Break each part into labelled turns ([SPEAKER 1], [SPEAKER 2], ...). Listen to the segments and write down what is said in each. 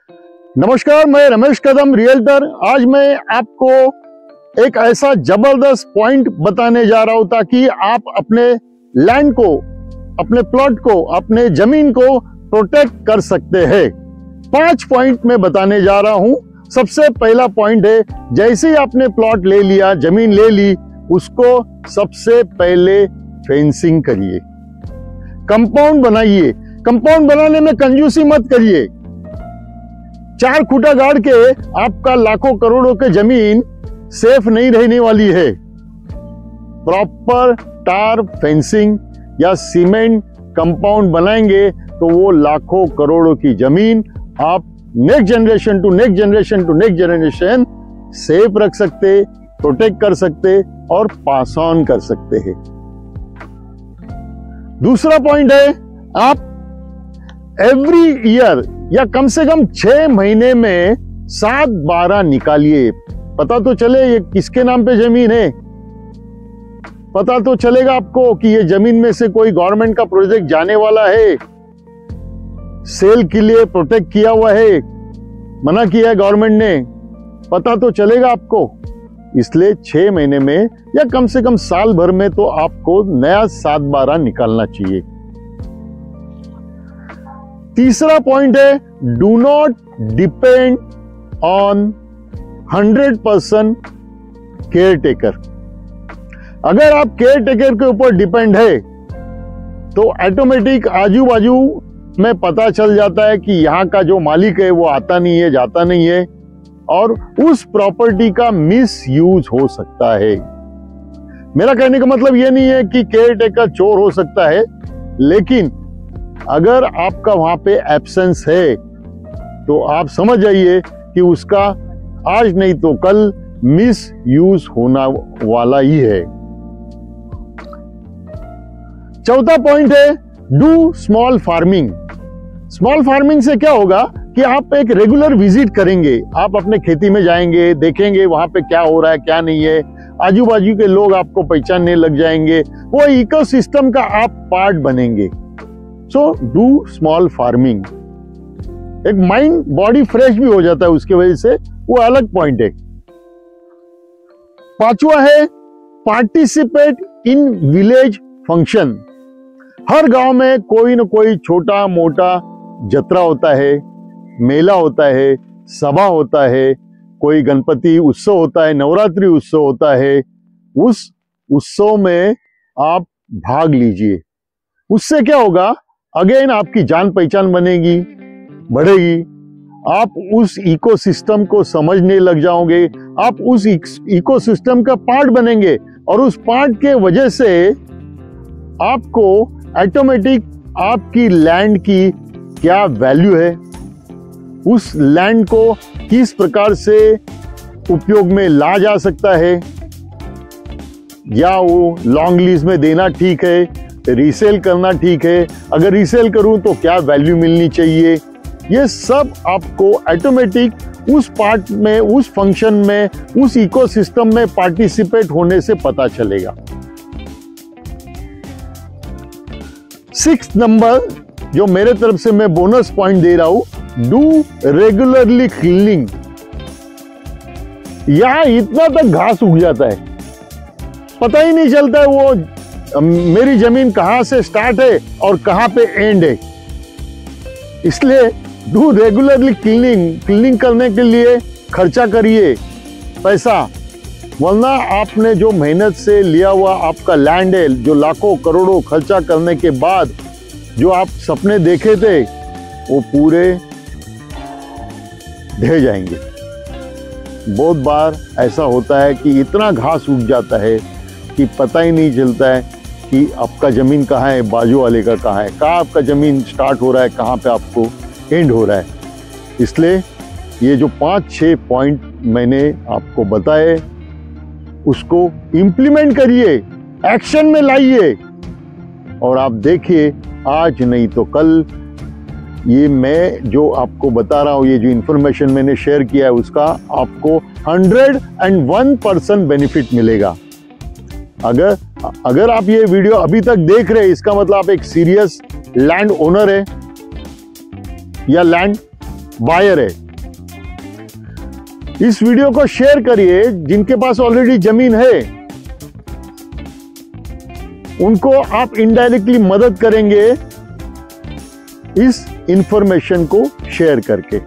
[SPEAKER 1] नमस्कार, मैं रमेश कदम रियल्टर। आज मैं आपको एक ऐसा जबरदस्त पॉइंट बताने जा रहा हूं ताकि आप अपने लैंड को, अपने प्लॉट को, अपने जमीन को प्रोटेक्ट कर सकते हैं। 5 पॉइंट मैं बताने जा रहा हूं। सबसे पहला पॉइंट है, जैसे ही आपने प्लॉट ले लिया, जमीन ले ली, उसको सबसे पहले फेंसिंग करिए, कंपाउंड बनाइए। कंपाउंड बनाने में कंजूसी मत करिए। 4 खूंटा गाड़ के आपका लाखों करोड़ों के जमीन सेफ नहीं रहने वाली है। प्रॉपर टार फेंसिंग या सीमेंट कंपाउंड बनाएंगे तो वो लाखों करोड़ों की जमीन आप next generation to next generation to next generation safe रख सकते, प्रोटेक्ट कर सकते और पास ऑन कर सकते हैं। दूसरा पॉइंट है, आप एवरी ईयर या कम से कम 6 महीने में 7/12 निकालिए। पता तो चले ये किसके नाम पे जमीन है। पता तो चलेगा आपको कि ये जमीन में से कोई गवर्नमेंट का प्रोजेक्ट जाने वाला है, सेल के लिए प्रोटेक्ट किया हुआ है, मना किया है गवर्नमेंट ने। पता तो चलेगा आपको। इसलिए 6 महीने में या कम से कम साल भर में तो आपको नया 7/12 निकालना चाहिए। तीसरा पॉइंट है, do not depend on 100% care taker. अगर आप केयर टेकर के ऊपर डिपेंड है तो ऑटोमेटिक आजू बाजू में पता चल जाता है कि यहाँ का जो मालिक है वो आता नहीं है, जाता नहीं है और उस प्रॉपर्टी का मिस यूज हो सकता है। मेरा कहने का मतलब ये नहीं है कि केयर टेकर चोर हो सकता है, लेकिन अगर आपका वहां पे एब्सेंस है तो आप समझ जाइए कि उसका आज नहीं तो कल मिस यूज होना वाला ही है। चौथा पॉइंट है, do small farming. Small farming से क्या होगा कि आप एक रेगुलर विजिट करेंगे, आप अपने खेती में जाएंगे, देखेंगे वहां पे क्या हो रहा है क्या नहीं है, आजू बाजू के लोग आपको पहचानने लग जाएंगे, वो इकोसिस्टम का आप पार्ट बनेंगे। So do small farming. एक माइंड बॉडी फ्रेश भी हो जाता है उसकी वजह से, वो अलग पॉइंट है। 5वां है, पार्टिसिपेट इन विलेज फंक्शन। हर गांव में कोई न कोई छोटा मोटा जत्रा होता है, मेला होता है, सभा होता है, कोई गणपति उत्सव होता है, नवरात्रि उत्सव होता है। उस उत्सव में आप भाग लीजिए। उससे क्या होगा, अगेन आपकी जान पहचान बनेगी, बढ़ेगी। आप उस इकोसिस्टम को समझने लग जाओगे, आप उस इकोसिस्टम का पार्ट बनेंगे और उस पार्ट के वजह से आपको ऑटोमेटिक आपकी लैंड की क्या वैल्यू है, उस लैंड को किस प्रकार से उपयोग में ला जा सकता है, या वो लॉन्ग लीज में देना ठीक है, रीसेल करना ठीक है, अगर रीसेल करूं तो क्या वैल्यू मिलनी चाहिए, ये सब आपको ऑटोमेटिक उस पार्ट में, उस फंक्शन में, उस इकोसिस्टम में पार्टिसिपेट होने से पता चलेगा। 6th नंबर जो मेरे तरफ से मैं बोनस पॉइंट दे रहा हूं, डू रेगुलरली क्लीनिंग। यहां इतना तक घास उग जाता है, पता ही नहीं चलता है वो मेरी जमीन कहां से स्टार्ट है और कहां पे एंड है। इसलिए डू रेगुलरली क्लीनिंग करने के लिए खर्चा करिए पैसा, वरना आपने जो मेहनत से लिया हुआ आपका लैंड है, जो लाखों करोड़ों खर्चा करने के बाद जो आप सपने देखे थे, वो पूरे ढह जाएंगे। बहुत बार ऐसा होता है कि इतना घास उग जाता है कि पता ही नहीं चलता है कि आपका जमीन कहाँ है, बाजू वाले का कहाँ है, कहाँ आपका जमीन स्टार्ट हो रहा है, कहाँ पे आपको एंड हो रहा है। इसलिए ये जो 5-6 पॉइंट मैंने आपको बताए, उसको इम्प्लीमेंट करिए, एक्शन में लाइए और आप देखिए आज नहीं तो कल ये मैं जो आपको बता रहा हूँ, ये जो इंफॉर्मेशन मैंने शेयर किया है, उसका आपको 101% बेनिफिट मिलेगा। अगर आप ये वीडियो अभी तक देख रहे हैं, इसका मतलब आप एक सीरियस लैंड ओनर है या लैंड बायर है। इस वीडियो को शेयर करिए, जिनके पास ऑलरेडी जमीन है उनको आप इनडायरेक्टली मदद करेंगे इस इंफॉर्मेशन को शेयर करके।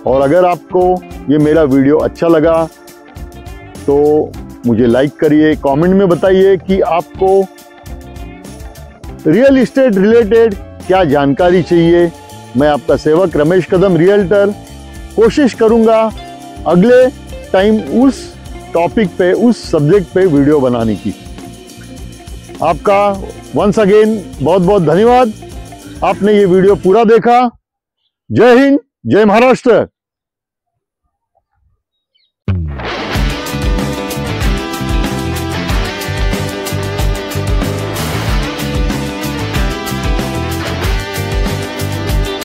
[SPEAKER 1] और अगर आपको ये मेरा वीडियो अच्छा लगा तो मुझे लाइक करिए, कमेंट में बताइए कि आपको रियल एस्टेट रिलेटेड क्या जानकारी चाहिए। मैं आपका सेवक रमेश कदम रियल्टर कोशिश करूंगा अगले टाइम उस टॉपिक पे, उस सब्जेक्ट पे वीडियो बनाने की। आपका वंस अगेन बहुत बहुत धन्यवाद। आपने ये वीडियो पूरा देखा। जय हिंद, जय महाराष्ट्र।